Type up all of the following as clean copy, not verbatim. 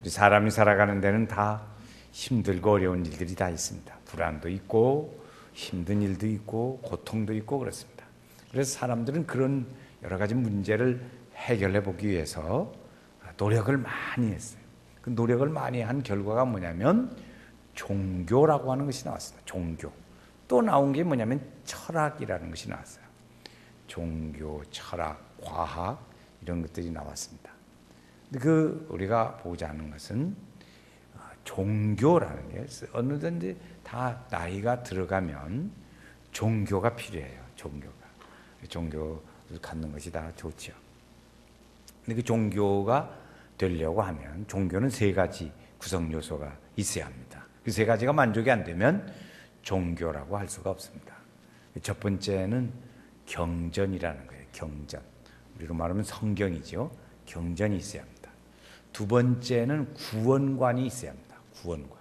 우리 사람이 살아가는 데는 다 힘들고 어려운 일들이 다 있습니다. 불안도 있고 힘든 일도 있고 고통도 있고 그렇습니다. 그래서 사람들은 그런 여러 가지 문제를 해결해 보기 위해서 노력을 많이 했어요. 그 노력을 많이 한 결과가 뭐냐면 종교라고 하는 것이 나왔습니다. 종교. 또 나온 게 뭐냐면 철학이라는 것이 나왔어요. 종교, 철학, 과학 이런 것들이 나왔습니다. 근데 우리가 보자 하는 것은 종교라는 게 어느든지 다 나이가 들어가면 종교가 필요해요. 종교를 갖는 것이 다 좋죠. 근데 그 종교가 되려고 하면 종교는 세 가지 구성 요소가 있어야 합니다. 그 세 가지가 만족이 안 되면 종교라고 할 수가 없습니다. 첫 번째는 경전이라는 거예요. 경전. 우리로 말하면 성경이죠. 경전이 있어야 합니다. 두 번째는 구원관이 있어야 합니다. 구원관.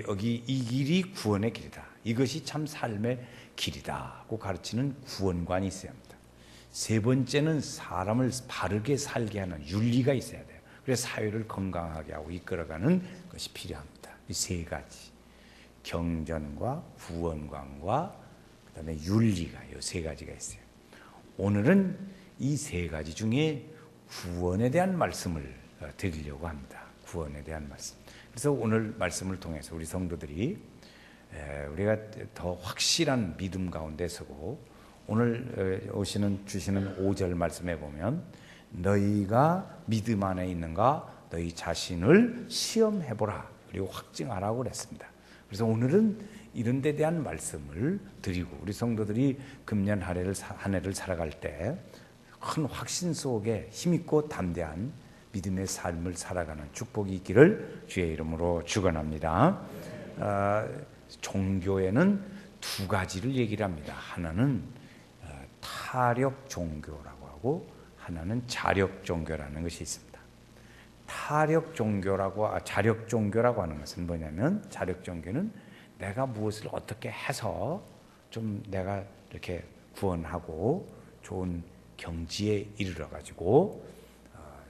여기 이 길이 구원의 길이다. 이것이 참 삶의 길이다고 가르치는 구원관이 있어야 합니다. 세 번째는 사람을 바르게 살게 하는 윤리가 있어야 돼요. 그래서 사회를 건강하게 하고 이끌어가는 것이 필요합니다. 이 세 가지. 경전과 구원관과 그다음에 윤리가 이 세 가지가 있어요. 오늘은 이 세 가지 중에 구원에 대한 말씀을 드리려고 합니다. 구원에 대한 말씀. 그래서 오늘 말씀을 통해서 우리 성도들이 우리가 더 확실한 믿음 가운데 서고 오늘 주시는 5절 말씀에 보면 너희가 믿음 안에 있는가 너희 자신을 시험해보라 그리고 확증하라고 그랬습니다. 그래서 오늘은 이런 데 대한 말씀을 드리고 우리 성도들이 금년 한 해를 살아갈 때 큰 확신 속에 힘있고 담대한 믿음의 삶을 살아가는 축복이 있기를 주의 이름으로 축원합니다. 종교에는 두 가지를 얘기를 합니다. 하나는 타력 종교라고 하고 하나는 자력 종교라는 것이 있습니다. 자력 종교라고 하는 것은 뭐냐면 자력 종교는 내가 무엇을 어떻게 해서 좀 내가 이렇게 구원하고 좋은 경지에 이르러 가지고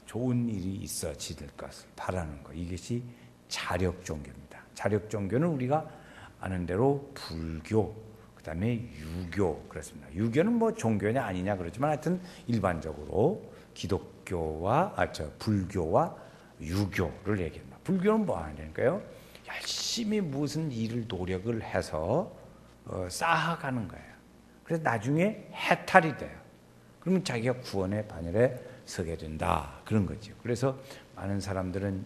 좋은 일이 있어질 것을 바라는 것. 이것이 자력 종교입니다. 자력 종교는 우리가 아는 대로 불교, 그다음에 유교 그렇습니다. 유교는 뭐 종교냐 아니냐 그러지만 하여튼 일반적으로 불교와 유교를 얘기합니다. 불교는 뭐 하냐니까요? 열심히 무슨 일을 노력을 해서 쌓아가는 거예요. 그래서 나중에 해탈이 돼요. 그러면 자기가 구원의 반열에 서게 된다. 그런 거죠. 그래서 많은 사람들은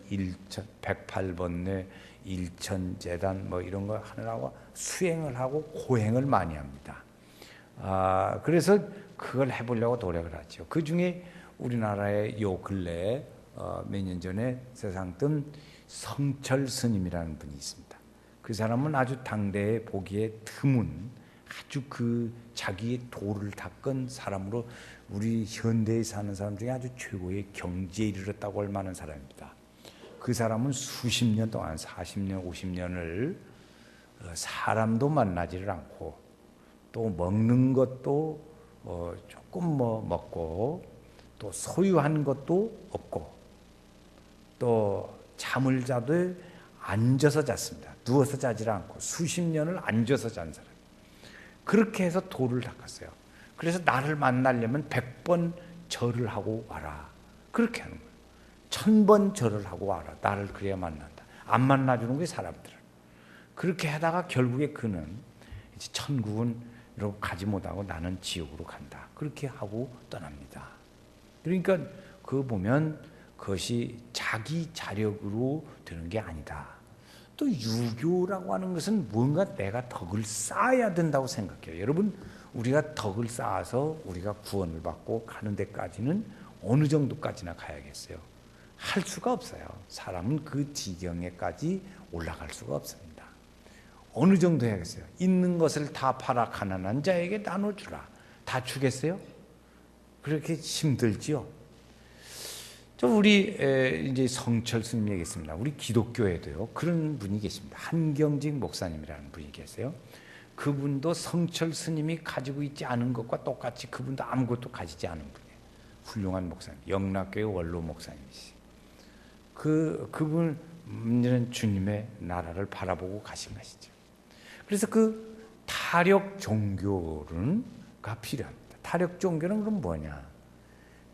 108번뇌, 일천재단 뭐 이런 거 하느라고 수행을 하고 고행을 많이 합니다. 그래서 그걸 해보려고 노력을 하죠. 그 중에 우리나라의 요 근래에 몇 년 전에 세상 뜬 성철 스님이라는 분이 있습니다. 그 사람은 아주 당대에 보기에 드문 아주 자기의 도를 닦은 사람으로 우리 현대에 사는 사람 중에 아주 최고의 경지에 이르렀다고 할 만한 사람입니다. 그 사람은 수십 년 동안 40년, 50년을 사람도 만나지를 않고 또 먹는 것도 조금 먹고 또 소유한 것도 없고 또 잠을 자도 앉아서 잤습니다. 누워서 자지를 않고 수십 년을 앉아서 잔 사람. 그렇게 해서 도를 닦았어요. 그래서 나를 만나려면 100번 절을 하고 와라. 그렇게 하는 거예요. 1000번 절을 하고 와라. 나를 그래야 만난다. 안 만나주는 거예요, 사람들은. 그렇게 하다가 결국에 그는 이제 천국은 이러고 가지 못하고 나는 지옥으로 간다. 그렇게 하고 떠납니다. 그러니까 그거 보면 그것이 자기 자력으로 되는 게 아니다. 또 유교라고 하는 것은 뭔가 내가 덕을 쌓아야 된다고 생각해요. 여러분 우리가 덕을 쌓아서 우리가 구원을 받고 가는 데까지는 어느 정도까지나 가야겠어요. 할 수가 없어요. 사람은 그 지경에까지 올라갈 수가 없습니다. 어느 정도 해야겠어요. 있는 것을 다 팔아 가난한 자에게 나눠주라. 다 주겠어요? 그렇게 힘들지요. 우리 이제 성철 스님 얘기했습니다. 우리 기독교에도요 그런 분이 계십니다. 한경직 목사님이라는 분이 계세요. 그분도 성철 스님이 가지고 있지 않은 것과 똑같이 그분도 아무것도 가지지 않은 분이에요. 훌륭한 목사님, 영락교회 원로 목사님이시. 그분은 주님의 나라를 바라보고 가신 것이죠. 그래서 그 타력 종교가 필요합니다. 타력 종교는 그럼 뭐냐?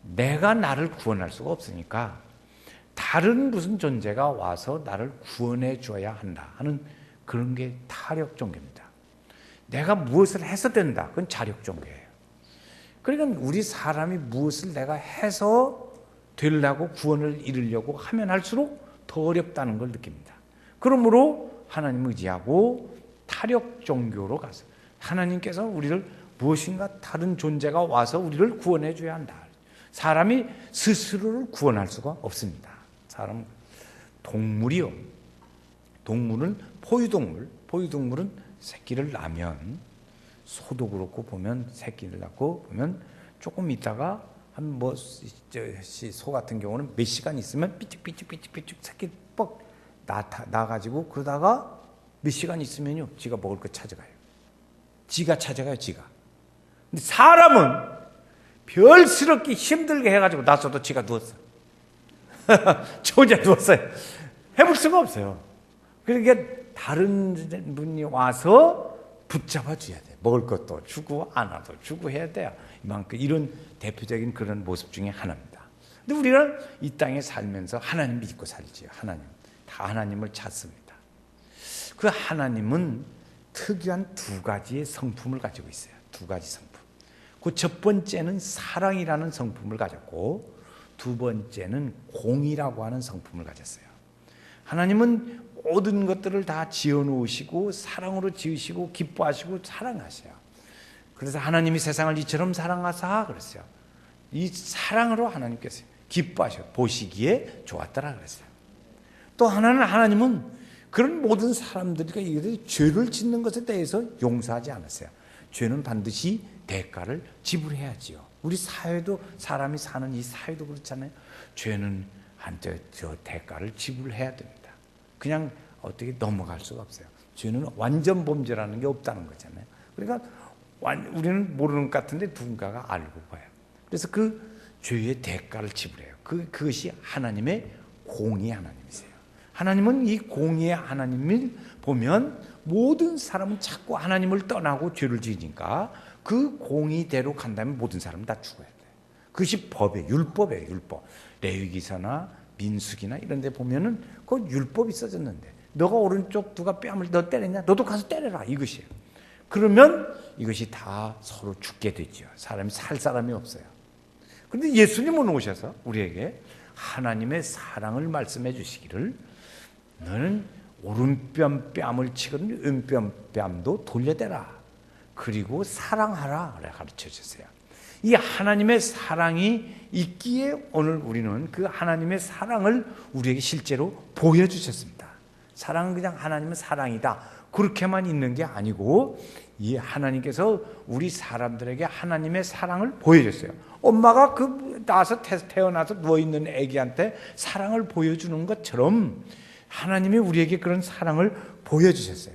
내가 나를 구원할 수가 없으니까 다른 무슨 존재가 와서 나를 구원해 줘야 한다 하는 그런 게 타력 종교입니다. 내가 무엇을 해서 된다. 그건 자력 종교예요. 그러니까 우리 사람이 무엇을 내가 해서 되려고 구원을 이루려고 하면 할수록 더 어렵다는 걸 느낍니다. 그러므로 하나님을 의지하고 타력 종교로 가서 하나님께서 우리를 무엇인가 다른 존재가 와서 우리를 구원해 줘야 한다. 사람이 스스로를 구원할 수가 없습니다. 사람 동물이요. 동물은 포유동물은 새끼를 낳으면 소도 그렇고 보면 새끼를 낳고 보면 조금 있다가 한 소 같은 경우는 몇 시간 있으면 삐죽삐죽 새끼 뻑 나가지고 그러다가 몇 시간 있으면요 지가 먹을 거 찾아가요. 지가. 근데 사람은 별스럽게 힘들게 해가지고 나서도 지가 누웠어. 저 혼자 누웠어요. 해볼 수가 없어요. 그러니까 다른 분이 와서 붙잡아 줘야 돼. 먹을 것도 주고 안아도 주고 해야 돼요. 이만큼 이런 대표적인 그런 모습 중에 하나입니다. 근데 우리는 이 땅에 살면서 하나님 믿고 살지요. 다 하나님을 찾습니다. 그 하나님은 특이한 두 가지의 성품을 가지고 있어요. 두 가지 성품. 그 첫 번째는 사랑이라는 성품을 가졌고 두 번째는 공의라고 하는 성품을 가졌어요. 하나님은 모든 것들을 다 지어놓으시고 사랑으로 지으시고 기뻐하시고 사랑하셔요. 그래서 하나님이 세상을 이처럼 사랑하사 그랬어요. 이 사랑으로 하나님께서 기뻐하셔 보시기에 좋았더라 그랬어요. 또 하나님은 그런 모든 사람들이 죄를 짓는 것에 대해서 용서하지 않았어요. 죄는 반드시 대가를 지불해야지요. 우리 사회도 사람이 사는 이 사회도 그렇잖아요. 죄는 한때 저 대가를 지불해야 됩니다. 그냥 어떻게 넘어갈 수가 없어요. 죄는 완전 범죄라는 게 없다는 거잖아요. 그러니까 우리는 모르는 것 같은데 누군가가 알고 봐요. 그래서 그 죄의 대가를 지불해요. 그것이 하나님의 공의 하나님이세요. 하나님은 이 공의의 하나님을 보면 모든 사람은 자꾸 하나님을 떠나고 죄를 지으니까 그 공의대로 간다면 모든 사람은 다 죽어야 돼요. 그것이 율법이에요. 율법. 레위기서나 민수기나 이런 데 보면은 그 율법이 써졌는데 너가 오른쪽 누가 뺨을 너 때렸냐? 너도 가서 때려라. 이것이에요. 그러면 이것이 다 서로 죽게 되죠. 사람이 살 사람이 없어요. 그런데 예수님은 오셔서 우리에게 하나님의 사랑을 말씀해 주시기를 너는 오른뺨 뺨을 치거든 왼뺨 뺨도 돌려대라. 그리고 사랑하라 가르쳐 주세요. 이 하나님의 사랑이 있기에 오늘 우리는 그 하나님의 사랑을 우리에게 실제로 보여주셨습니다. 사랑은 그냥 하나님은 사랑이다 그렇게만 있는 게 아니고 이 하나님께서 우리 사람들에게 하나님의 사랑을 보여줬어요. 엄마가 낳아서 태어나서 누워있는 아기한테 사랑을 보여주는 것처럼 하나님이 우리에게 그런 사랑을 보여주셨어요.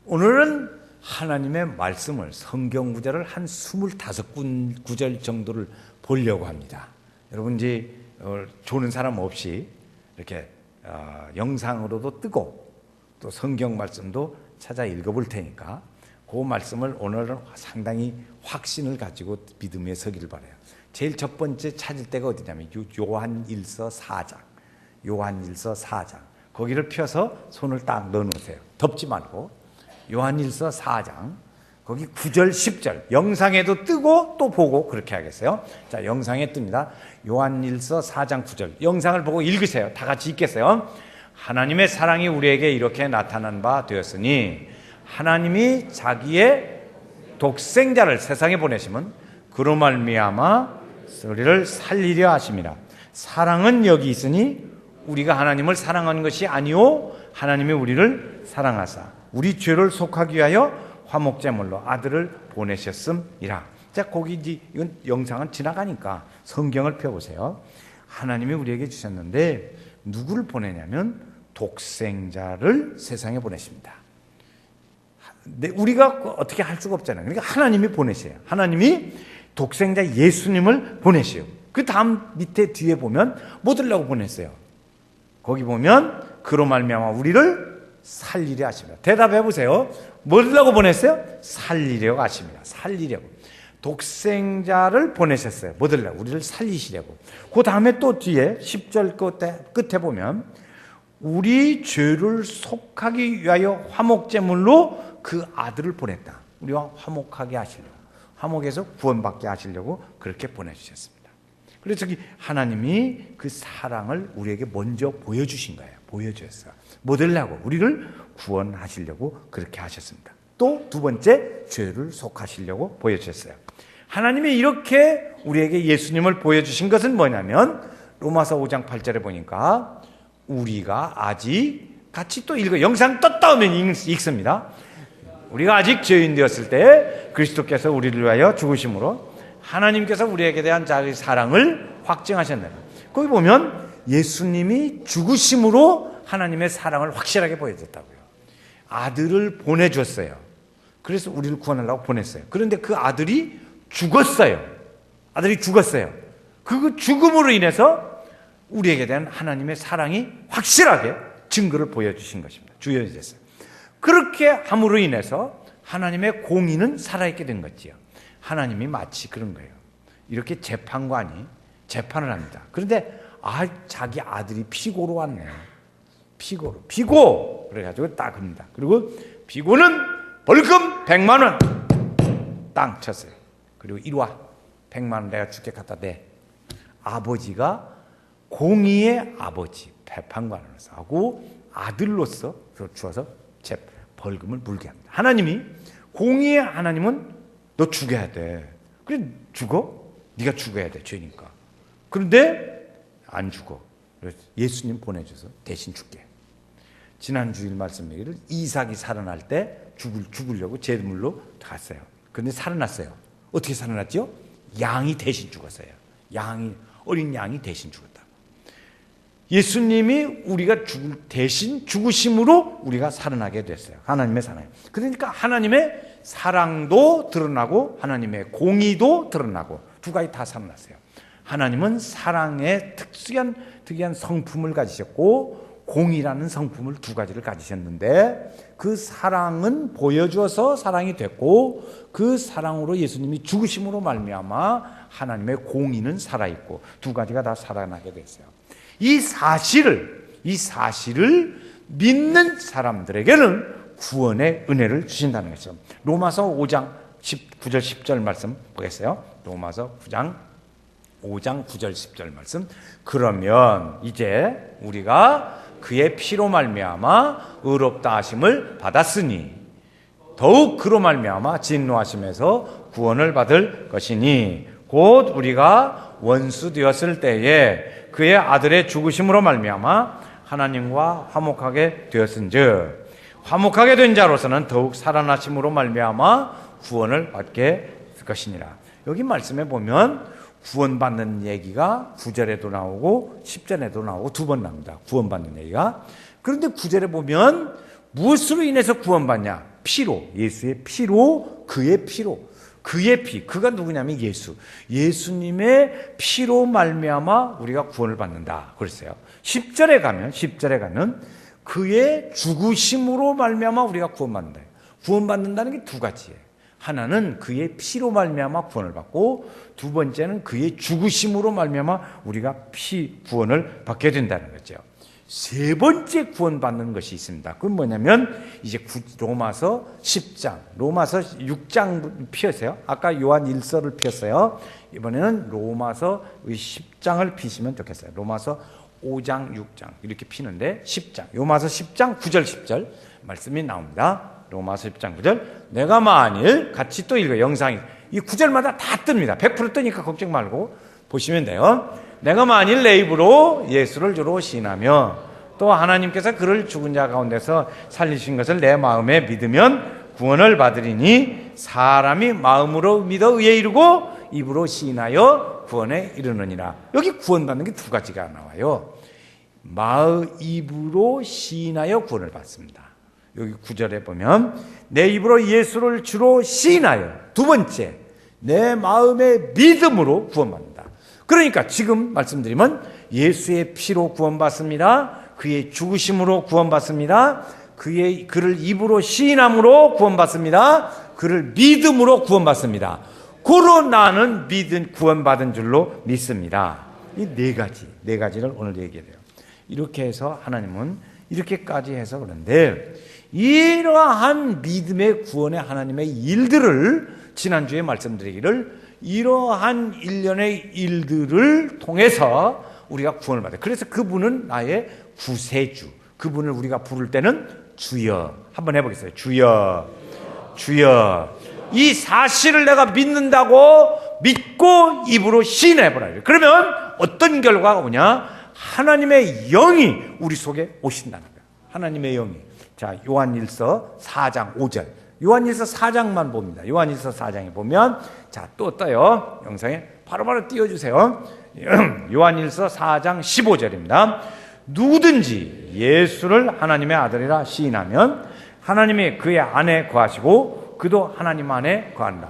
오늘은 하나님의 말씀을 성경 구절을 한 25구절 정도를 보려고 합니다. 여러분 이제 조는 사람 없이 이렇게 영상으로도 뜨고 또 성경 말씀도 찾아 읽어볼 테니까 그 말씀을 오늘은 상당히 확신을 가지고 믿음에 서기를 바라요. 제일 첫 번째 찾을 때가 어디냐면 요한일서 4장. 요한일서 4장. 거기를 펴서 손을 딱 넣어놓으세요. 덮지 말고. 요한일서 4장. 거기 9절, 10절. 영상에도 뜨고 또 보고 그렇게 하겠어요. 자, 영상에 뜹니다. 요한일서 4장 9절. 영상을 보고 읽으세요. 다 같이 읽겠어요. 하나님의 사랑이 우리에게 이렇게 나타난 바 되었으니 하나님이 자기의 독생자를 세상에 보내시면 그로 말미암아 우리를 살리려 하심이라. 사랑은 여기 있으니 우리가 하나님을 사랑하는 것이 아니오 하나님이 우리를 사랑하사 우리 죄를 속하기 위하여 화목제물로 아들을 보내셨음이라. 자, 거기 이제 이건 영상은 지나가니까 성경을 펴보세요. 하나님이 우리에게 주셨는데 누구를 보내냐면 독생자를 세상에 보내십니다. 근데 우리가 어떻게 할 수가 없잖아요. 그러니까 하나님이 보내세요. 하나님이 독생자 예수님을 보내시오. 그 다음 밑에 뒤에 보면 뭐 들라고 보냈어요? 거기 보면 그로 말미암아 우리를 살리려 하십니다. 대답해 보세요. 뭐 들라고 보냈어요? 살리려고 하십니다. 살리려고. 독생자를 보내셨어요. 뭐 들라고? 우리를 살리시려고. 그 다음에 또 뒤에 10절 끝에 보면 우리 죄를 속하기 위하여 화목제물로 그 아들을 보냈다. 우리와 화목하게 하시려고, 화목에서 구원받게 하시려고 그렇게 보내주셨습니다. 그래서 하나님이 그 사랑을 우리에게 먼저 보여주신 거예요. 보여주셨어요. 뭐 되려고? 우리를 구원하시려고 그렇게 하셨습니다. 또 두 번째, 죄를 속하시려고 보여주셨어요. 하나님이 이렇게 우리에게 예수님을 보여주신 것은 뭐냐면 로마서 5장 8절에 보니까 우리가 아직 같이 또 읽어, 영상 떴다 오면 읽습니다. 우리가 아직 죄인 되었을 때 그리스도께서 우리를 위하여 죽으심으로 하나님께서 우리에게 대한 자기 사랑을 확증하셨네요. 거기 보면 예수님이 죽으심으로 하나님의 사랑을 확실하게 보여줬다고요. 아들을 보내줬어요. 그래서 우리를 구원하려고 보냈어요. 그런데 그 아들이 죽었어요. 아들이 죽었어요. 그 죽음으로 인해서 우리에게 대한 하나님의 사랑이 확실하게 증거를 보여주신 것입니다. 주어졌어요. 그렇게 함으로 인해서 하나님의 공의는 살아있게 된 거지요. 하나님이 마치 그런 거예요. 이렇게 재판관이 재판을 합니다. 그런데 자기 아들이 피고로 왔네요. 피고 그래가지고 딱 합니다. 그리고 피고는 벌금 100만 원 땅 쳤어요. 그리고 이리 와, 100만 원 내가 줄게 갖다 대. 아버지가 공의의 아버지 재판관으로서 하고 아들로서 주어서 벌금을 물게 합니다. 하나님이 공의의 하나님은 너 죽여야 돼. 그래 죽어? 네가 죽어야 돼, 죄니까. 그런데 안 죽어. 그래서 예수님 보내줘서 대신 죽게. 지난 주일 말씀 얘기를 이삭이 살아날 때 죽으려고 제물로 갔어요. 그런데 살아났어요. 어떻게 살아났죠? 양이 대신 죽었어요. 어린 양이 대신 죽었다. 예수님이 우리가 대신 죽으심으로 우리가 살아나게 됐어요. 하나님의 사랑. 그러니까 하나님의 사랑도 드러나고 하나님의 공의도 드러나고 두 가지 다 살아났어요. 하나님은 사랑의 특이한 성품을 가지셨고 공의라는 성품을 두 가지를 가지셨는데 그 사랑은 보여주어서 사랑이 됐고 그 사랑으로 예수님이 죽으심으로 말미암아 하나님의 공의는 살아있고 두 가지가 다 살아나게 됐어요. 이 사실을 믿는 사람들에게는 구원의 은혜를 주신다는 것이죠. 로마서 5장 9절 10절 말씀 보겠어요. 로마서 5장 9절 10절 말씀. 그러면 이제 우리가 그의 피로 말미암아 의롭다 하심을 받았으니 더욱 그로 말미암아 진노하심에서 구원을 받을 것이니 곧 우리가 원수 되었을 때에 그의 아들의 죽으심으로 말미암아 하나님과 화목하게 되었은즉 화목하게 된 자로서는 더욱 살아나심으로 말미암아 구원을 받게 될 것이니라. 여기 말씀에 보면 구원받는 얘기가 9절에도 나오고 10절에도 나오고 두 번 나옵니다. 구원받는 얘기가. 그런데 9절에 보면 무엇으로 인해서 구원받냐? 피로, 예수의 피로, 그의 피로. 그의 피, 그가 누구냐면 예수님의 피로 말미암아 우리가 구원을 받는다 그랬어요. 10절에 가면 그의 죽으심으로 말미암아 우리가 구원받는다. 구원받는다는 게 두 가지예요. 하나는 그의 피로 말미암아 구원을 받고 두 번째는 그의 죽으심으로 말미암아 우리가 구원을 받게 된다는 거죠. 세 번째 구원받는 것이 있습니다. 그건 뭐냐면 이제 로마서 10장, 로마서 6장 피었어요. 아까 요한 1서를 피었어요. 이번에는 로마서 10장을 피시면 좋겠어요. 로마서 5장, 6장 이렇게 피는데 10장, 로마서 10장 9절 10절 말씀이 나옵니다. 로마서 10장 9절. 내가 만일 같이 또 읽어요. 영상이 이 9절마다 다 뜹니다. 100% 뜨니까 걱정 말고 보시면 돼요. 내가 만일 내 입으로 예수를 주로 시인하며 또 하나님께서 그를 죽은 자 가운데서 살리신 것을 내 마음에 믿으면 구원을 받으리니 사람이 마음으로 믿어 의에 이르고 입으로 시인하여 구원에 이르느니라. 여기 구원받는 게 두 가지가 나와요. 입으로 시인하여 구원을 받습니다. 여기 9절에 보면 내 입으로 예수를 주로 시인하여 두 번째 내 마음의 믿음으로 구원받는다. 그러니까 지금 말씀드리면 예수의 피로 구원받습니다. 그의 죽으심으로 구원받습니다. 그를 입으로 시인함으로 구원받습니다. 그를 믿음으로 구원받습니다. 고로 나는 구원받은 줄로 믿습니다. 이 네 가지를 오늘 얘기해요. 이렇게 해서 하나님은 이렇게까지 해서 그런데 이러한 믿음의 구원의 하나님의 일들을 지난주에 말씀드리기를 이러한 일련의 일들을 통해서 우리가 구원을 받아요. 그래서 그분은 나의 구세주. 그분을 우리가 부를 때는 주여. 한번 해보겠어요. 주여. 주여. 이 사실을 내가 믿는다고 믿고 입으로 시인해보라. 그러면 어떤 결과가 오냐? 하나님의 영이 우리 속에 오신다는 거예요. 하나님의 영이. 자, 요한일서 4장 5절. 요한일서 4장만 봅니다. 요한일서 4장에 보면 자, 또 떠요. 영상에 바로바로 띄워주세요. 요한일서 4장 15절입니다. 누구든지 예수를 하나님의 아들이라 시인하면 하나님이 그의 안에 거하시고 그도 하나님 안에 거한다.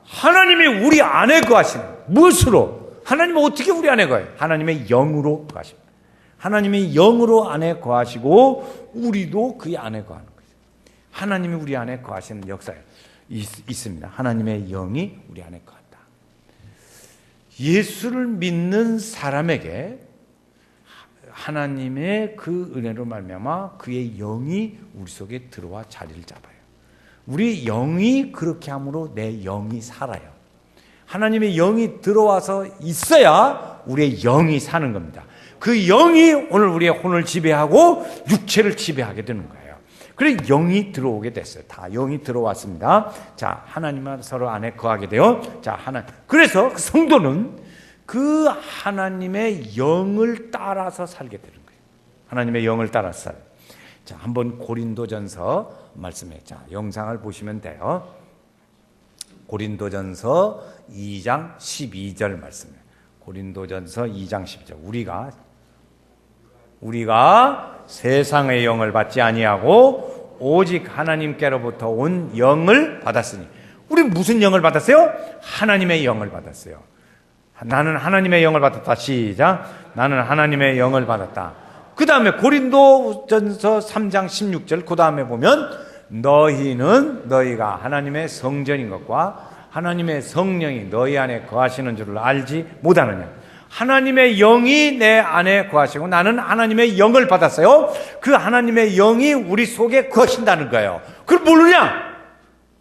하나님이 우리 안에 거하시는 무엇으로? 하나님은 어떻게 우리 안에 거해요? 하나님의 영으로 거하십니다. 하나님의 영으로 안에 거하시고 우리도 그의 안에 거하는 거예요. 하나님이 우리 안에 거하시는 역사에 있습니다. 하나님의 영이 우리 안에 거한다. 예수를 믿는 사람에게 하나님의 그 은혜로 말미암아 그의 영이 우리 속에 들어와 자리를 잡아요. 우리 영이 그렇게 함으로 내 영이 살아요. 하나님의 영이 들어와서 있어야 우리의 영이 사는 겁니다. 그 영이 오늘 우리의 혼을 지배하고 육체를 지배하게 되는 거예요. 그래서 영이 들어오게 됐어요. 다 영이 들어왔습니다. 자, 하나님과 서로 안에 거하게 돼요. 자, 그래서 그 성도는 그 하나님의 영을 따라서 살게 되는 거예요. 하나님의 영을 따라서 살아요. 자, 한번 고린도전서 말씀해. 자, 영상을 보시면 돼요. 고린도전서 2장 12절 말씀이에요. 고린도전서 2장 12절. 우리가 세상의 영을 받지 아니하고 오직 하나님께로부터 온 영을 받았으니. 우리는 무슨 영을 받았어요? 하나님의 영을 받았어요. 나는 하나님의 영을 받았다. 시작. 나는 하나님의 영을 받았다. 그 다음에 고린도전서 3장 16절 그 다음에 보면 너희가 하나님의 성전인 것과 하나님의 성령이 너희 안에 거하시는 줄을 알지 못하느냐. 하나님의 영이 내 안에 거하시고 나는 하나님의 영을 받았어요. 그 하나님의 영이 우리 속에 거하신다는 거예요. 그걸 모르냐?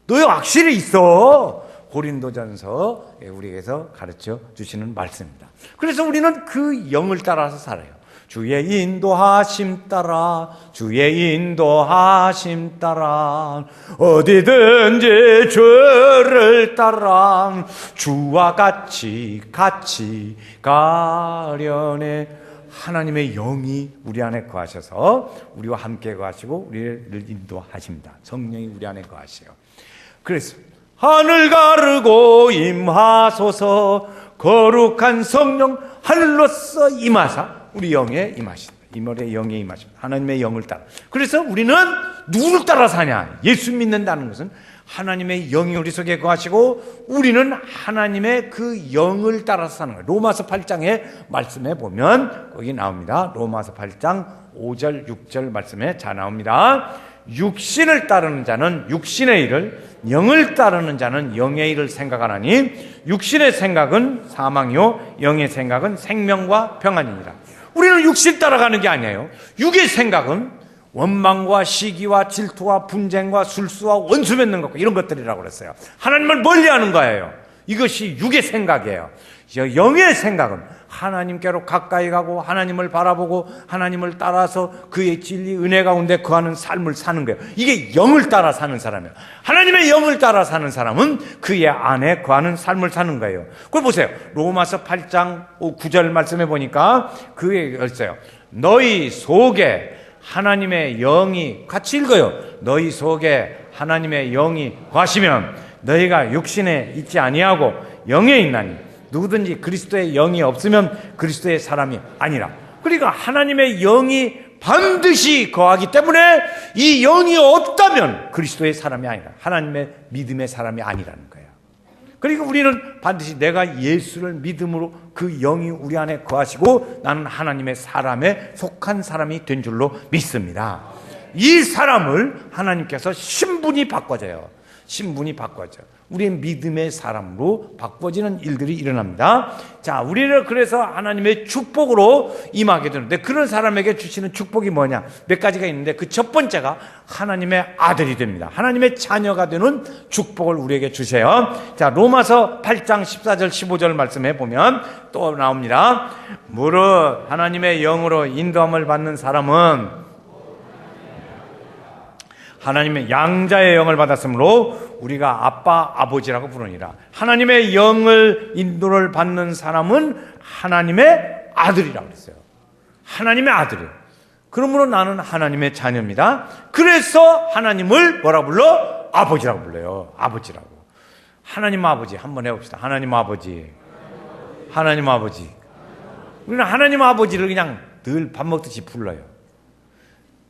너희 확실히 있어. 고린도전서 우리에게서 가르쳐 주시는 말씀입니다. 그래서 우리는 그 영을 따라서 살아요. 주의 인도하심 따라 어디든지 주를 따라 주와 같이 가려네. 하나님의 영이 우리 안에 거하셔서 우리와 함께 거하시고 우리를 인도하십니다. 성령이 우리 안에 거하세요. 그래서 하늘 가르고 임하소서 거룩한 성령 하늘로서 임하사 우리 영에 임하신다. 이물의 영에 임하십니다. 하나님의 영을 따라. 그래서 우리는 누구를 따라 사냐? 예수 믿는다는 것은 하나님의 영이 우리 속에 거하시고 우리는 하나님의 그 영을 따라서 사는 거예요. 로마서 8장에 말씀해 보면 거기 나옵니다. 로마서 8장 5절 6절 말씀에 자 나옵니다. 육신을 따르는 자는 육신의 일을, 영을 따르는 자는 영의 일을 생각하나니 육신의 생각은 사망이요 영의 생각은 생명과 평안이니라. 우리는 육신 따라가는 게 아니에요. 육의 생각은 원망과 시기와 질투와 분쟁과 술수와 원수 맺는 것과 이런 것들이라고 그랬어요. 하나님을 멀리하는 거예요. 이것이 육의 생각이에요. 영의 생각은 하나님께로 가까이 가고 하나님을 바라보고 하나님을 따라서 그의 진리 은혜 가운데 거하는 삶을 사는 거예요. 이게 영을 따라 사는 사람이에요. 하나님의 영을 따라 사는 사람은 그의 안에 거하는 삶을 사는 거예요. 그걸 보세요. 로마서 8장 9절 말씀해 보니까 그게 있어요. 너희 속에 하나님의 영이, 같이 읽어요. 너희 속에 하나님의 영이 거하시면 너희가 육신에 있지 아니하고 영에 있나니 누구든지 그리스도의 영이 없으면 그리스도의 사람이 아니라. 그러니까 하나님의 영이 반드시 거하기 때문에 이 영이 없다면 그리스도의 사람이 아니라, 하나님의 믿음의 사람이 아니라는 거예요. 그리고 우리는 반드시 내가 예수를 믿음으로 그 영이 우리 안에 거하시고 나는 하나님의 사람에 속한 사람이 된 줄로 믿습니다. 이 사람을 하나님께서 신분이 바꿔줘요. 신분이 바꿔져. 우리의 믿음의 사람으로 바꿔지는 일들이 일어납니다. 자, 우리를 그래서 하나님의 축복으로 임하게 되는데 그런 사람에게 주시는 축복이 뭐냐? 몇 가지가 있는데 그 첫 번째가 하나님의 아들이 됩니다. 하나님의 자녀가 되는 축복을 우리에게 주세요. 자, 로마서 8장 14절 15절 말씀해 보면 또 나옵니다. 무릇 하나님의 영으로 인도함을 받는 사람은 하나님의 양자의 영을 받았으므로 우리가 아빠, 아버지라고 부르니라. 하나님의 영을 인도를 받는 사람은 하나님의 아들이라고 그랬어요. 하나님의 아들이에요. 그러므로 나는 하나님의 자녀입니다. 그래서 하나님을 뭐라 불러? 아버지라고 불러요. 아버지라고. 하나님 아버지 한번 해봅시다. 하나님 아버지. 하나님 아버지. 우리는 하나님 아버지를 그냥 늘 밥 먹듯이 불러요.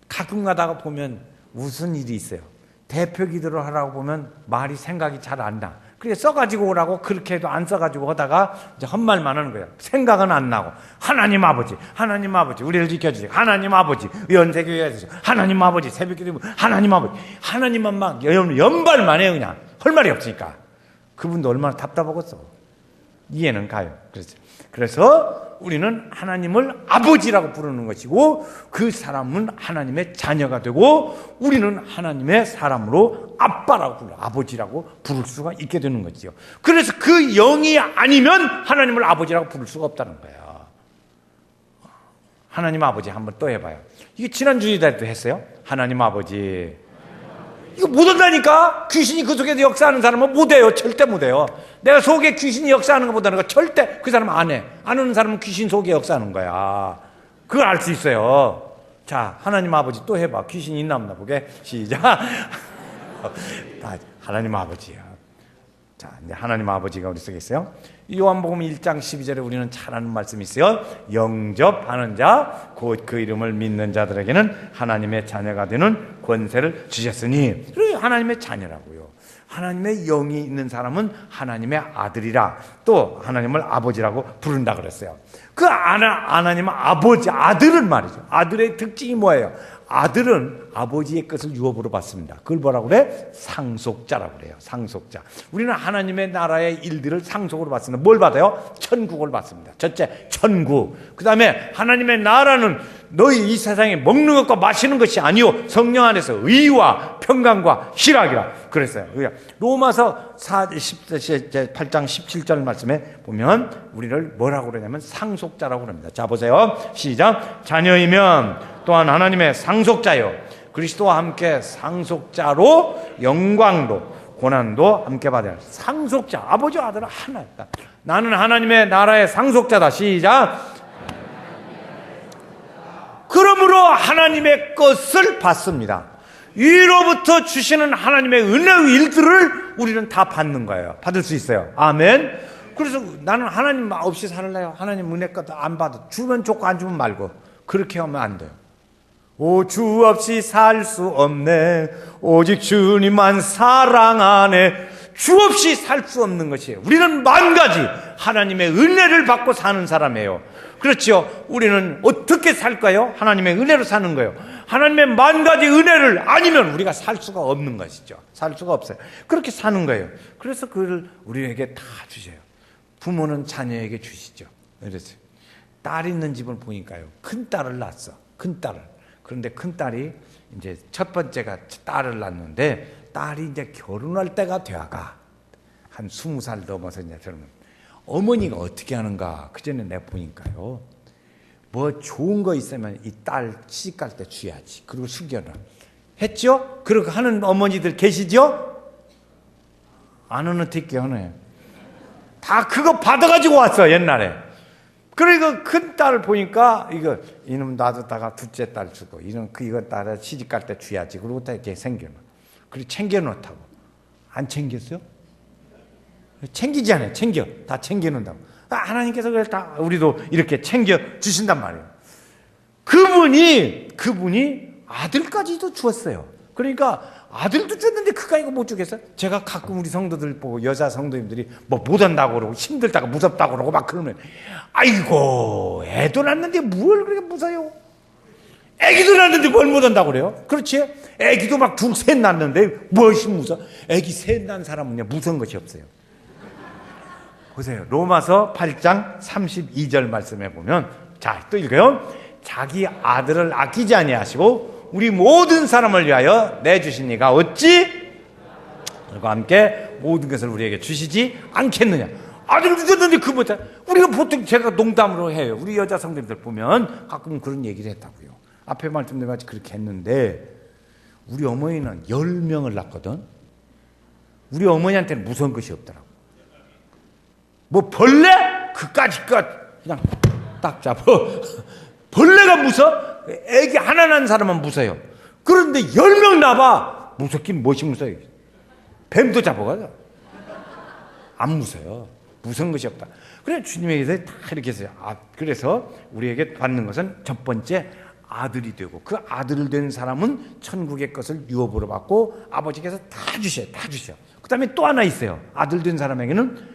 가끔 가다가 보면 무슨 일이 있어요. 대표 기도를 하라고 보면 말이 생각이 잘 안 나. 그래 써가지고 오라고 그렇게 해도 안 써가지고 하다가 이제 헛말만 하는 거예요. 생각은 안 나고 하나님 아버지, 하나님 아버지 우리를 지켜주세요. 하나님 아버지 연세교회에서 하나님 아버지 새벽기도 하나님 아버지 하나님만 막 연발만 해요. 그냥 할 말이 없으니까. 그분도 얼마나 답답하겠어. 이해는 가요. 그래서 우리는 하나님을 아버지라고 부르는 것이고 그 사람은 하나님의 자녀가 되고 우리는 하나님의 사람으로 아빠라고 불러 아버지라고 부를 수가 있게 되는 거지요. 그래서 그 영이 아니면 하나님을 아버지라고 부를 수가 없다는 거예요. 하나님 아버지 한번 또 해봐요. 이게 지난 주일에도 했어요. 하나님 아버지. 이거 못한다니까. 귀신이 그 속에서 역사하는 사람은 못해요. 절대 못해요. 내가 속에 귀신이 역사하는 것보다는 거 절대 그 사람 안 해. 안 하는 사람은 귀신 속에 역사하는 거야. 그걸 알 수 있어요. 자, 하나님 아버지 또 해봐. 귀신이 있나 없나 보게. 시작. 하나님 아버지야. 자, 이제 하나님 아버지가 우리 속에 있어요. 요한복음 1장 12절에 우리는 잘 아는 말씀이 있어요. 영접하는 자, 곧 그 이름을 믿는 자들에게는 하나님의 자녀가 되는 권세를 주셨으니. 그래, 하나님의 자녀라고요. 하나님의 영이 있는 사람은 하나님의 아들이라 또 하나님을 아버지라고 부른다 그랬어요. 그 하나님은 아버지, 아들은 말이죠. 아들의 특징이 뭐예요? 아들은 아버지의 것을 유업으로 받습니다. 그걸 뭐라고 그래? 상속자라고 그래요. 상속자. 우리는 하나님의 나라의 일들을 상속으로 받습니다. 뭘 받아요? 천국을 받습니다. 첫째, 천국. 그 다음에 하나님의 나라는 너희 이 세상에 먹는 것과 마시는 것이 아니요 성령 안에서 의와 평강과 희락이라 그랬어요. 로마서 8장 17절 말씀에 보면 우리를 뭐라고 그러냐면 상속자라고 그럽니다. 자, 보세요. 시작. 자녀이면 또한 하나님의 상속자요 그리스도와 함께 상속자로 영광도 고난도 함께 받아야 상속자. 아버지와 아들은 하나다. 나는 하나님의 나라의 상속자다. 시작. 그러므로 하나님의 것을 받습니다. 위로부터 주시는 하나님의 은혜의 일들을 우리는 다 받는 거예요. 받을 수 있어요. 아멘. 그래서 나는 하나님 없이 살래요. 하나님 은혜 것도 안 받아. 주면 좋고 안 주면 말고. 그렇게 하면 안 돼요. 오, 주 없이 살 수 없네. 오직 주님만 사랑하네. 주 없이 살 수 없는 것이에요. 우리는 만 가지 하나님의 은혜를 받고 사는 사람이에요. 그렇죠? 우리는 어떻게 살까요? 하나님의 은혜로 사는 거예요. 하나님의 만 가지 은혜를 아니면 우리가 살 수가 없는 것이죠. 살 수가 없어요. 그렇게 사는 거예요. 그래서 그걸 우리에게 다 주세요. 부모는 자녀에게 주시죠. 그래서 딸 있는 집을 보니까요. 큰 딸을 낳았어. 큰 딸을. 그런데 큰 딸이 이제 첫 번째가 딸을 낳는데 딸이 이제 결혼할 때가 되어가 한 20살 넘어서 이제 저는 어머니가 어떻게 하는가 그전에 내가 보니까요. 뭐 좋은 거 있으면 이 딸 시집갈 때 줘야지. 그리고 숨겨놔. 했죠? 그렇게 하는 어머니들 계시죠? 안 하는 특기 하네. 다 그거 받아가지고 왔어 옛날에. 그러니까 큰 딸을 보니까 이거 이놈 놔뒀다가 둘째 딸 주고 이놈 이거 딸 시집갈 때 줘야지. 그리고 다 이렇게 생겨놔. 그리고 챙겨놓다고. 안 챙겼어요? 챙기지 않아요. 챙겨. 다 챙겨놓는다고. 하나님께서 그걸 다 우리도 이렇게 챙겨 주신단 말이에요. 그분이 아들까지도 주었어요. 그러니까 아들도 줬는데 그까이가 못 주겠어요? 제가 가끔 우리 성도들 보고 여자 성도님들이 뭐 못한다고 그러고 힘들다고 무섭다고 그러고 막 그러면 아이고 애도 낳는데 뭘 그렇게 무서워요? 애기도 낳는데 뭘 못한다고 그래요? 그렇지? 애기도 막 둘 셋 낳는데 무엇이 무서워? 애기 셋 낳은 사람은요 무서운 것이 없어요. 보세요. 로마서 8장 32절 말씀해 보면 자, 또 읽어요. 자기 아들을 아끼지 아니하시고 우리 모든 사람을 위하여 내주시니가 어찌 그와 함께 모든 것을 우리에게 주시지 않겠느냐. 아들도 줬는데 그 못해. 우리가 보통 제가 농담으로 해요. 우리 여자 성도님들 보면 가끔 그런 얘기를 했다고요. 앞에 말씀드린 같이 그렇게 했는데 우리 어머니는 10명을 낳거든. 우리 어머니한테는 무서운 것이 없더라고. 뭐 벌레? 그까짓 그냥 딱 잡아. 벌레가 무서워? 애기 하나 낳은 사람은 무서워요. 그런데 10명 낳아봐. 무섭긴 무엇이 무서워요? 뱀도 잡아가요. 안 무서워요. 무서운 것이 없다. 그래 주님에게서 다 이렇게 했어요. 그래서 우리에게 받는 것은 첫 번째 아들이 되고 그 아들 된 사람은 천국의 것을 유업으로 받고 아버지께서 다 주셔요. 다 주셔요. 그 다음에 또 하나 있어요. 아들 된 사람에게는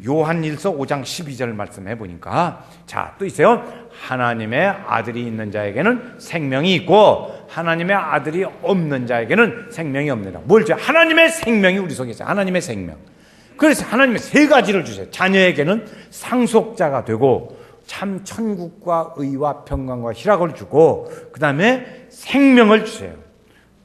요한일서 5장 12절 말씀해 보니까 자, 또 있어요. 하나님의 아들이 있는 자에게는 생명이 있고 하나님의 아들이 없는 자에게는 생명이 없느니라. 뭘죠? 하나님의 생명이 우리 속에 있어요. 하나님의 생명. 그래서 하나님의 세 가지를 주세요. 자녀에게는 상속자가 되고 참 천국과 의와 평강과 희락을 주고 그 다음에 생명을 주세요.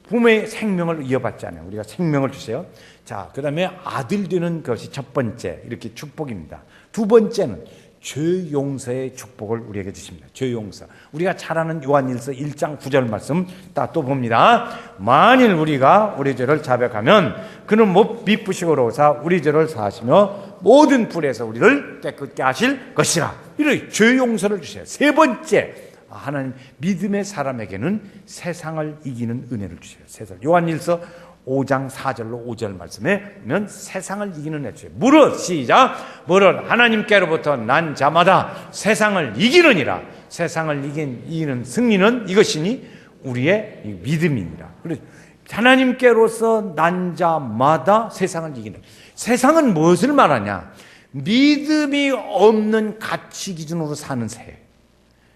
부모의 생명을 이어받잖아요. 우리가 생명을 주세요. 자, 그 다음에 아들 되는 것이 첫 번째 이렇게 축복입니다. 두 번째는 죄 용서의 축복을 우리에게 주십니다. 죄 용서. 우리가 잘 아는 요한일서 1장 9절 말씀 딱 또 봅니다. 만일 우리가 우리 죄를 자백하면 그는 못 미쁘시고로사 우리 죄를 사하시며 모든 불에서 우리를 깨끗게 하실 것이라. 이렇게 죄 용서를 주세요. 세 번째, 하나님 믿음의 사람에게는 세상을 이기는 은혜를 주세요. 세상. 요한일서 5장 4절로 5절 말씀에 보면 세상을 이기는 은혜 주세요. 무릇 시작. 무릇 하나님께로부터 난 자마다 세상을 이기느니라. 세상을 이기는 승리는 이것이니 우리의 믿음이니라. 그래서 하나님께로서 난 자마다 세상을 이기는. 세상은 무엇을 말하냐? 믿음이 없는 가치 기준으로 사는 세계.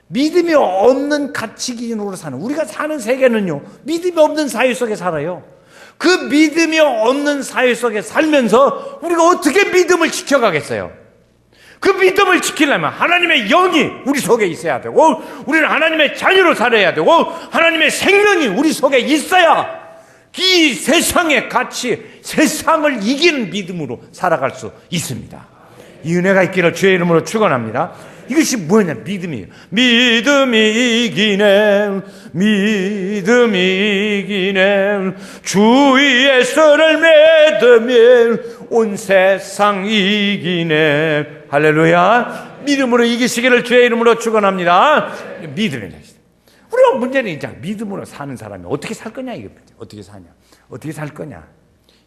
믿음이 없는 가치 기준으로 사는 우리가 사는 세계는요 믿음이 없는 사회 속에 살아요. 그 믿음이 없는 사회 속에 살면서 우리가 어떻게 믿음을 지켜가겠어요? 그 믿음을 지키려면 하나님의 영이 우리 속에 있어야 되고 우리는 하나님의 자녀로 살아야 되고 하나님의 생명이 우리 속에 있어야 이 세상의 가치, 세상을 이기는 믿음으로 살아갈 수 있습니다. 이 은혜가 있기를 주의 이름으로 축원합니다. 이것이 뭐냐? 믿음이에요. 믿음이 이기네, 믿음이 이기네, 주의 예수를 믿으면 온 세상 이기네. 할렐루야. 믿음으로 이기시기를 주의 이름으로 축원합니다. 믿음이다. 우리가 문제는 이제 믿음으로 사는 사람이 어떻게 살 거냐 이게 어떻게 사냐? 어떻게 살 거냐?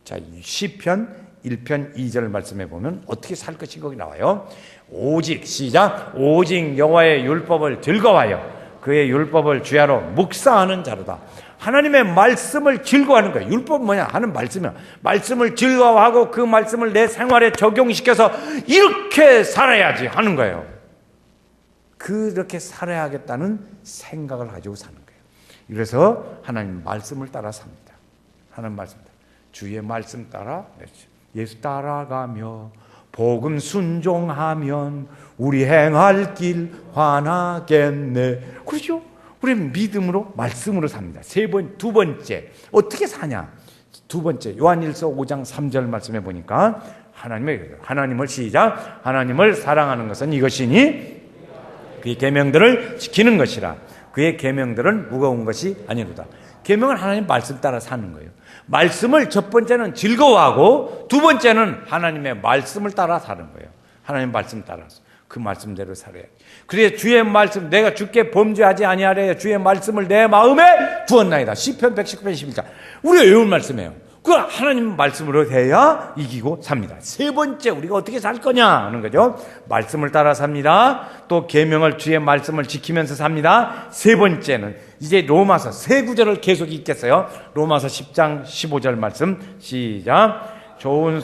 자, 시편 1편 2절 말씀해 보면 어떻게 살 것이 거기 나와요. 오직 시작. 오직 여호와의 율법을 즐거워하여 그의 율법을 주야로 묵상하는 자로다. 하나님의 말씀을 즐거워하는 거예요. 율법은 뭐냐? 하는 말씀이야. 말씀을 즐거워하고 그 말씀을 내 생활에 적용시켜서 이렇게 살아야지 하는 거예요. 그렇게 살아야겠다는 생각을 가지고 사는 거예요. 그래서 하나님 말씀을 따라 삽니다. 하나님 말씀 따라. 주의 말씀 따라 예수 따라가며 복음 순종하면 우리 행할 길 환하겠네. 그렇죠? 우리는 믿음으로 말씀으로 삽니다. 두 번째 어떻게 사냐? 두 번째 요한일서 5장 3절 말씀해 보니까 하나님을 시작. 하나님을 사랑하는 것은 이것이니 그의 계명들을 지키는 것이라. 그의 계명들은 무거운 것이 아니로다. 계명은 하나님 말씀 따라 사는 거예요. 말씀을 첫 번째는 즐거워하고 두 번째는 하나님의 말씀을 따라 사는 거예요. 하나님 말씀 따라서 그 말씀대로 살아야. 그래서 주의 말씀 내가 주께 범죄하지 아니하래 주의 말씀을 내 마음에 두었나이다. 시편 119편 11장. 우리가 외운 말씀이에요. 그 하나님 말씀으로 돼야 이기고 삽니다. 세 번째, 우리가 어떻게 살 거냐 하는 거죠. 말씀을 따라 삽니다. 또 계명을, 주의 말씀을 지키면서 삽니다. 세 번째는 이제 로마서 세 구절을 계속 읽겠어요. 로마서 10장 15절 말씀 시작. 좋은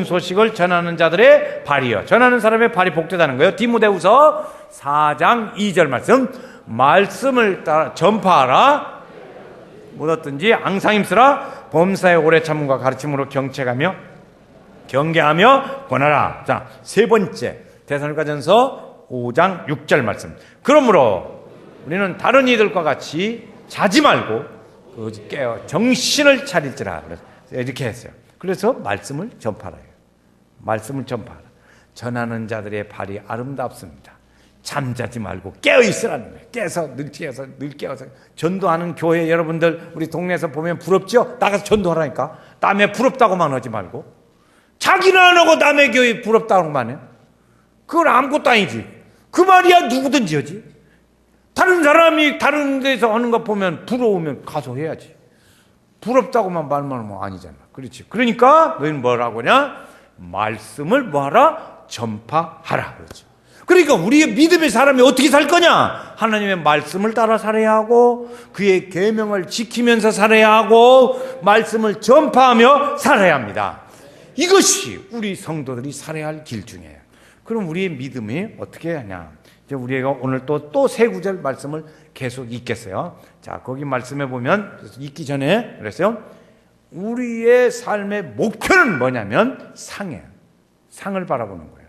소식을 전하는 자들의 발이요, 전하는 사람의 발이 복되다는 거예요. 디모데후서 4장 2절 말씀. 말씀을 따라 전파하라. 무엇든지 앙상 힘쓰라. 범사의 오래 참음과 가르침으로 경책하며 경계하며 권하라. 자, 세 번째, 데살로니가전서 5장 6절 말씀. 그러므로 우리는 다른 이들과 같이 자지 말고 깨어 정신을 차릴지라. 이렇게 했어요. 그래서 말씀을 전파하라. 말씀을 전파하라. 전하는 자들의 발이 아름답습니다. 잠자지 말고 깨어 있으라는 거예요. 깨서 늘 깨어서 전도하는 교회 여러분들 우리 동네에서 보면 부럽죠? 나가서 전도하라니까. 남의 부럽다고만 하지 말고, 자기는 안 하고 남의 교회 부럽다고만 해. 그건 아무것도 아니지. 그 말이야 누구든지 하지. 다른 사람이 다른 데서 하는 거 보면 부러우면 가서 해야지. 부럽다고만 말만 하면 아니잖아. 그렇지. 그러니까 너희는 뭐라고 하냐? 말씀을 뭐하라? 전파하라. 그렇지. 그러니까 우리의 믿음의 사람이 어떻게 살 거냐? 하나님의 말씀을 따라 살아야 하고, 그의 계명을 지키면서 살아야 하고, 말씀을 전파하며 살아야 합니다. 이것이 우리 성도들이 살아야 할 길 중이에요. 그럼 우리의 믿음이 어떻게 하냐? 이제 우리가 오늘 또 세 구절 말씀을 계속 읽겠어요. 자, 거기 말씀해 보면, 읽기 전에 그랬어요. 우리의 삶의 목표는 뭐냐면 상이에요. 상을 바라보는 거예요.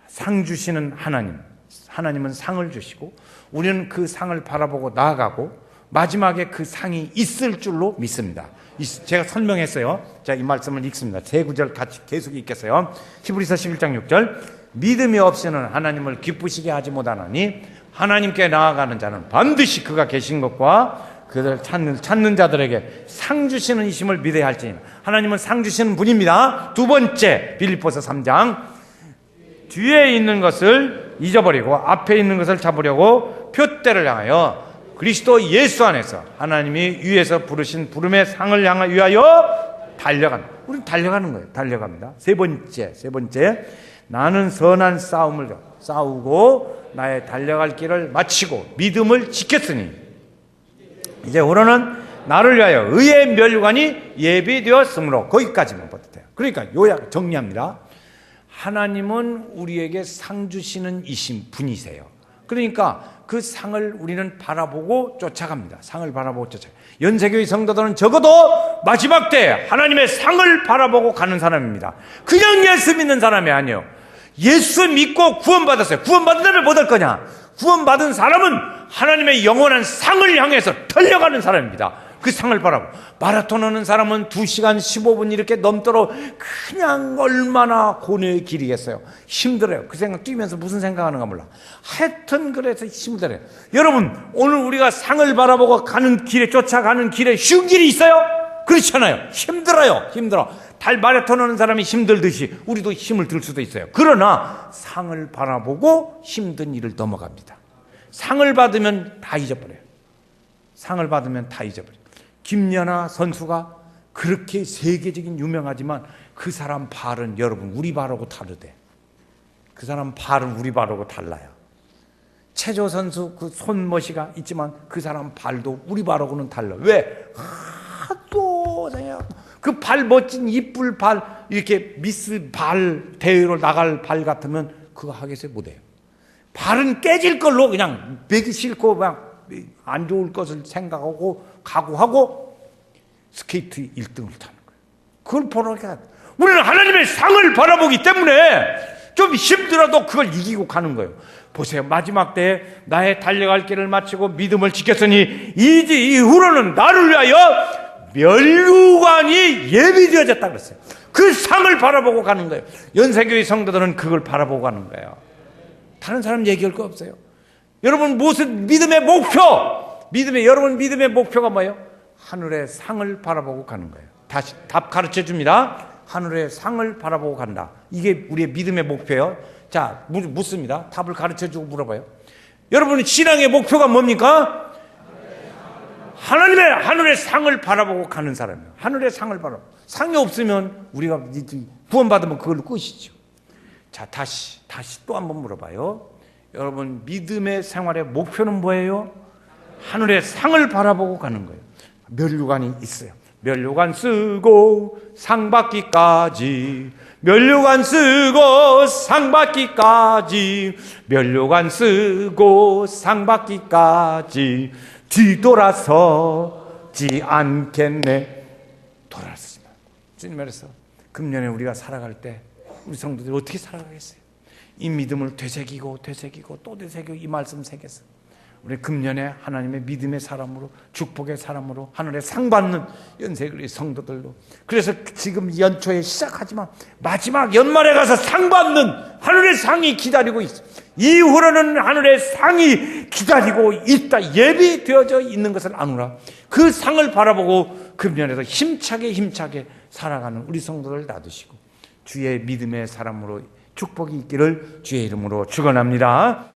상 주시는 하나님, 하나님은 상을 주시고 우리는 그 상을 바라보고 나아가고 마지막에 그 상이 있을 줄로 믿습니다. 제가 설명했어요. 자, 이 말씀을 읽습니다. 세 구절 같이 계속 읽겠어요. 히브리서 11장 6절. 믿음이 없이는 하나님을 기쁘시게 하지 못하나니 하나님께 나아가는 자는 반드시 그가 계신 것과 그를 찾는 자들에게 상 주시는 이심을 믿어야 할지니. 하나님은 상 주시는 분입니다. 두 번째, 빌립보서 3장. 뒤에 있는 것을 잊어버리고 앞에 있는 것을 잡으려고 표대를 향하여 그리스도 예수 안에서 하나님이 위에서 부르신 부름의 상을 위하여 달려간다. 우리는 달려가는 거예요. 달려갑니다. 세 번째, 나는 선한 싸움을 싸우고 나의 달려갈 길을 마치고 믿음을 지켰으니 이제 우리는 나를 위하여 의의 멸관이 예비되었으므로. 거기까지만 봐도 돼요. 그러니까 요약 정리합니다. 하나님은 우리에게 상 주시는 이신 분이세요. 그러니까 그 상을 우리는 바라보고 쫓아갑니다. 상을 바라보고 쫓아가요. 연세교회 성도들은 적어도 마지막 때 하나님의 상을 바라보고 가는 사람입니다. 그냥 예수 믿는 사람이 아니에요. 예수 믿고 구원받았어요. 구원받은 다음에 뭐 될 거냐? 구원받은 사람은 하나님의 영원한 상을 향해서 달려가는 사람입니다. 그 상을 바라보고. 마라톤 하는 사람은 2시간 15분 이렇게 넘도록 그냥 얼마나 고뇌의 길이겠어요. 힘들어요. 그 생각 뛰면서 무슨 생각하는가 몰라. 하여튼 그래서 힘들어요. 여러분, 오늘 우리가 상을 바라보고 가는 길에, 쫓아가는 길에 쉬운 길이 있어요? 그렇잖아요. 힘들어. 마라톤 하는 사람이 힘들듯이 우리도 힘을 들 수도 있어요. 그러나 상을 바라보고 힘든 일을 넘어갑니다. 상을 받으면 다 잊어버려요. 김연아 선수가 그렇게 세계적인 유명하지만 그 사람 발은 여러분 우리 발하고 다르대. 그 사람 발은 우리 발하고 달라요. 체조 선수 그 손머시가 있지만 그 사람 발도 우리 발하고는 달라. 왜? 또 그 발 멋진 이쁠 발 이렇게 미스 발 대회로 나갈 발 같으면 그거 하겠어요? 못해요. 발은 깨질 걸로 그냥 배기 싫고 그냥 안 좋을 것을 생각하고 각오하고 스케이트 1등을 타는 거예요. 그걸 보러가. 우리는 하나님의 상을 바라보기 때문에 좀 힘들어도 그걸 이기고 가는 거예요. 보세요. 마지막 때에 나의 달려갈 길을 마치고 믿음을 지켰으니 이제 이후로는 나를 위하여 멸류관이 예비되어졌다 그랬어요. 그 상을 바라보고 가는 거예요. 연세교회 성도들은 그걸 바라보고 가는 거예요. 다른 사람 얘기할 거 없어요. 여러분 무슨 믿음의 목표? 여러분 믿음의 목표가 뭐예요? 하늘의 상을 바라보고 가는 거예요. 다시 답 가르쳐 줍니다. 하늘의 상을 바라보고 간다. 이게 우리의 믿음의 목표예요. 자, 묻습니다. 답을 가르쳐 주고 물어봐요. 여러분의 신앙의 목표가 뭡니까? 하나님의 하늘의 상을 바라보고 가는 사람이에요. 하늘의 상을 바라보고. 상이 없으면 우리가 구원받으면 그걸로 끝이죠. 자, 다시 또 한번 물어봐요. 여러분, 믿음의 생활의 목표는 뭐예요? 하늘의 상을 바라보고 가는 거예요. 면류관이 있어요. 면류관 쓰고 상 받기까지, 면류관 쓰고 상 받기까지, 면류관 쓰고 상 받기까지 뒤돌아서지 않겠네. 돌아서지 마. 주님 말해서 금년에 우리가 살아갈 때 우리 성도들이 어떻게 살아가겠어요? 이 믿음을 되새기고 또 되새기고 이 말씀 새겨서 우리 금년에 하나님의 믿음의 사람으로, 축복의 사람으로, 하늘의 상 받는 연세그리 성도들로, 그래서 지금 연초에 시작하지만 마지막 연말에 가서 상 받는 하늘의 상이 기다리고 있어. 이후로는 하늘의 상이 기다리고 있다, 예비되어져 있는 것을 아노라. 그 상을 바라보고 금년에도 힘차게 살아가는 우리 성도들 놔두시고 주의 믿음의 사람으로 축복이 있기를 주의 이름으로 축원합니다.